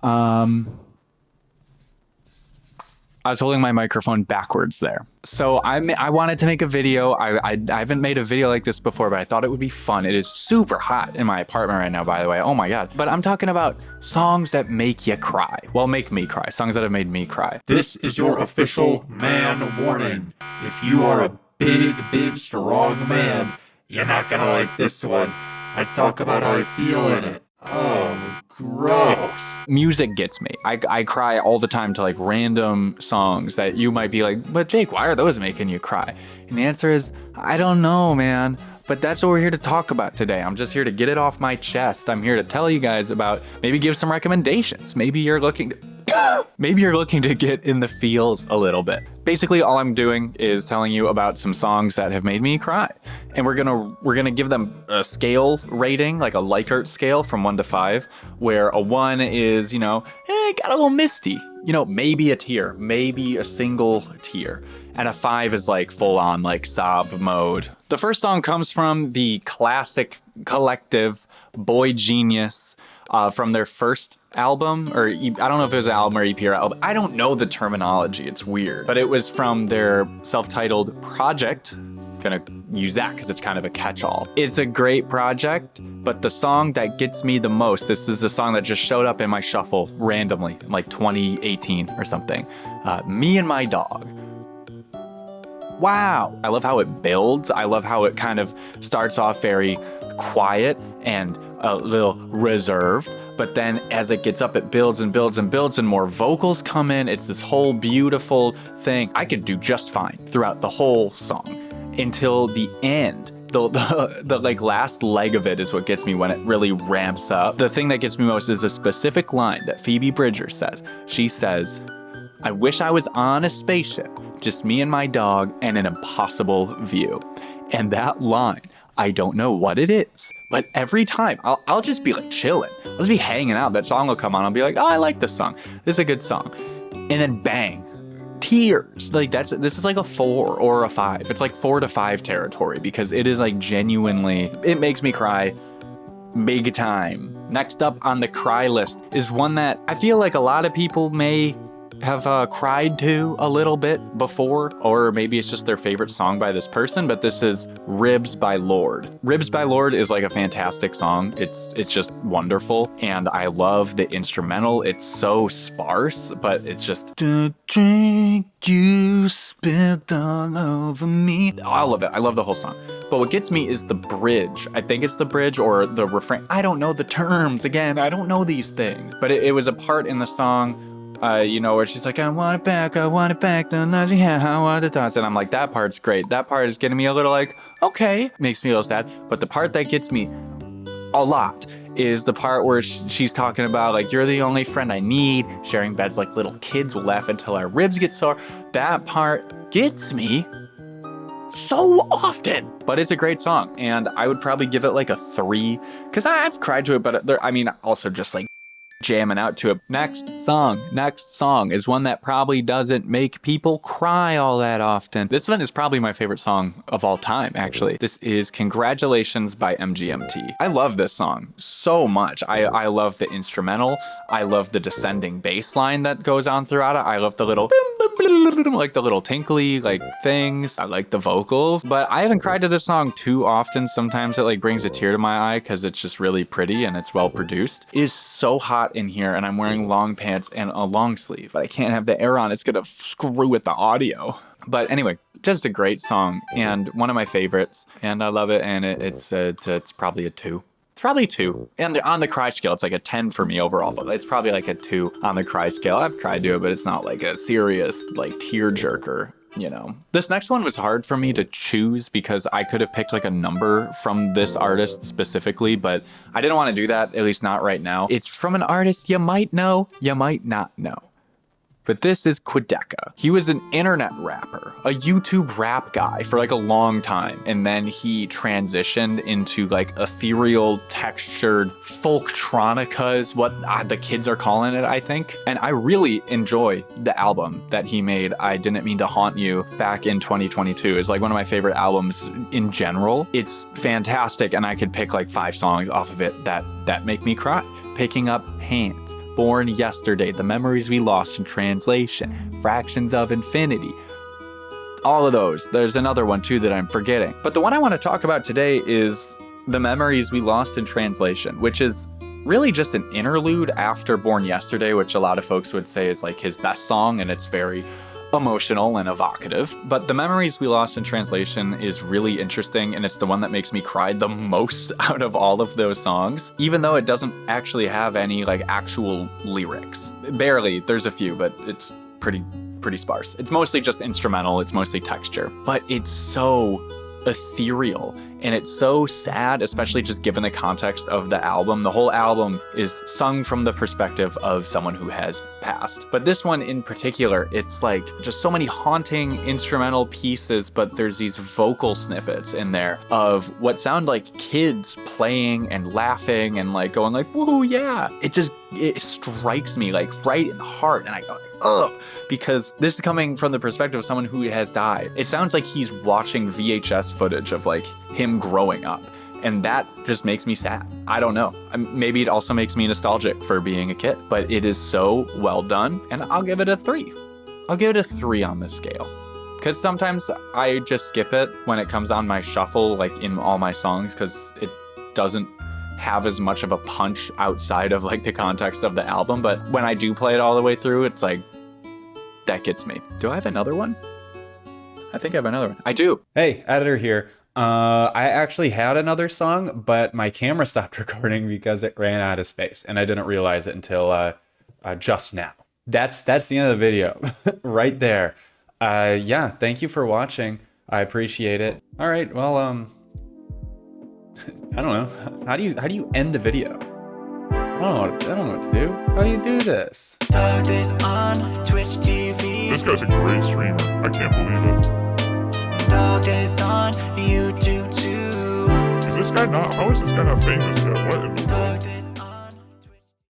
I was holding my microphone backwards there. So I wanted to make a video. I haven't made a video like this before, but I thought it would be fun. It is super hot in my apartment right now, by the way. Oh my God. But I'm talking about songs that make you cry. Well, make me cry. Songs that have made me cry. This is your official man warning. If you are a big, strong man, you're not gonna like this one. I talk about how I feel in it. Oh, gross. Music gets me. I cry all the time to like random songs that you might be like, but Jake, why are those making you cry? And the answer is, I don't know, man. But that's what we're here to talk about today. I'm just here to get it off my chest. I'm here to tell you guys about, maybe give some recommendations. Maybe you're looking to get in the feels a little bit. Basically, all I'm doing is telling you about some songs that have made me cry. And we're gonna give them a scale rating, like a Likert scale from 1 to 5, where a 1 is, got a little misty. Maybe a tear, maybe a single tear. And a 5 is like full on like sob mode. The first song comes from the classic collective Boy Genius from their first album, or I don't know if it was an album or EP or album. I don't know the terminology. It's weird. But it was from their self-titled project. Gonna use that because it's kind of a catch-all. It's a great project, but the song that gets me the most, this is a song that just showed up in my shuffle randomly, in like 2018 or something. Me and My Dog. Wow. I love how it builds. I love how it kind of starts off very quiet and a little reserved. But then as it gets up, it builds and builds and builds, and more vocals come in. It's this whole beautiful thing. I could do just fine throughout the whole song until the end. The like last leg of it is what gets me when it really ramps up. The thing that gets me most is a specific line that Phoebe Bridgers says. She says, "I wish I was on a spaceship, just me and my dog and an impossible view." And that line, I don't know what it is, but every time I'll just be like chilling. I'll just be hanging out. That song will come on. I'll be like, oh, I like this song. This is a good song. And then bang, tears. Like this is like a 4 or a 5. It's like 4 to 5 territory because it is like genuinely, it makes me cry big time. Next up on the cry list is one that I feel like a lot of people may have cried to a little bit before, or maybe it's just their favorite song by this person, but this is Ribs by Lorde. Ribs by Lorde is like a fantastic song. It's just wonderful, and I love the instrumental. It's so sparse, but it's just the drink you spilled all over me. I love it. I love the whole song. But what gets me is the bridge. I think it's the bridge or the refrain. I don't know the terms. Again, I don't know these things. But it was a part in the song where she's like, I want it back, and I'm like, that part's great. That part is getting me a little like, okay, makes me a little sad. But the part that gets me a lot is the part where she's talking about like, you're the only friend I need, sharing beds like little kids, we'll laugh until our ribs get sore. That part gets me so often, but it's a great song, and I would probably give it like a 3 because I've cried to it, but also just like jamming out to it. Next song is one that probably doesn't make people cry all that often. This one is probably my favorite song of all time, actually. This is Congratulations by MGMT. I love this song so much. I love the instrumental. I love the descending bass line that goes on throughout it. I love the little like the little tinkly like things. I like the vocals, but I haven't cried to this song too often. Sometimes it like brings a tear to my eye because it's just really pretty and it's well produced. It is so hot in here, and I'm wearing long pants and a long sleeve, but I can't have the air on. It's gonna screw with the audio. But anyway, just a great song and one of my favorites, and I love it. And it's probably a 2. It's probably 2. And on the cry scale, it's like a 10 for me overall, but it's probably like a 2 on the cry scale. I've cried to it, but it's not like a serious like tear jerker. This next one was hard for me to choose because I could have picked like a number from this artist specifically, but I didn't want to do that, at least not right now. It's from an artist you might know, you might not know. But this is Quedeca. He was an internet rapper, a YouTube rap guy for like a long time. And then he transitioned into like ethereal, textured folktronica is what the kids are calling it, I think. And I really enjoy the album that he made, I Didn't Mean to Haunt You, back in 2022. It's like one of my favorite albums in general. It's fantastic, and I could pick like 5 songs off of it that make me cry. Picking Up Hands, Born Yesterday, The Memories We Lost in Translation, Fractions of Infinity. All of those. There's another one too that I'm forgetting. But the one I want to talk about today is The Memories We Lost in Translation, which is really just an interlude after Born Yesterday, which a lot of folks would say is like his best song, and it's very emotional and evocative. But The Memories We Lost in Translation is really interesting, and it's the one that makes me cry the most out of all of those songs, even though it doesn't actually have any like actual lyrics. Barely, there's a few, but it's pretty sparse. It's mostly just instrumental, it's mostly texture, but it's so ethereal and it's so sad, especially just given the context of the album. The whole album is sung from the perspective of someone who has passed. But this one in particular, it's like just so many haunting instrumental pieces, but there's these vocal snippets in there of what sound like kids playing and laughing and like going like, woo, yeah. It strikes me like right in the heart, and I go, ugh, because this is coming from the perspective of someone who has died. It sounds like he's watching VHS footage of like him growing up, and that just makes me sad. I don't know. Maybe it also makes me nostalgic for being a kid, but it is so well done, and I'll give it a 3. I'll give it a 3 on this scale. Because sometimes I just skip it when it comes on my shuffle, like in all my songs, because it doesn't have as much of a punch outside of like the context of the album. But when I do play it all the way through, it's like, that gets me. Do I have another one? I think I have another one. I do. Hey, editor here. I actually had another song, but my camera stopped recording because it ran out of space, and I didn't realize it until just now. That's the end of the video, right there. Yeah, thank you for watching. I appreciate it. All right, well, I don't know. How do you end the video? I don't know what to do. How do you do this? Dog Days on Twitch TV. This guy's a great streamer. I can't believe it. Dog Days on YouTube too. Is this guy not? How is this guy not famous yet? What in the world? Dog Days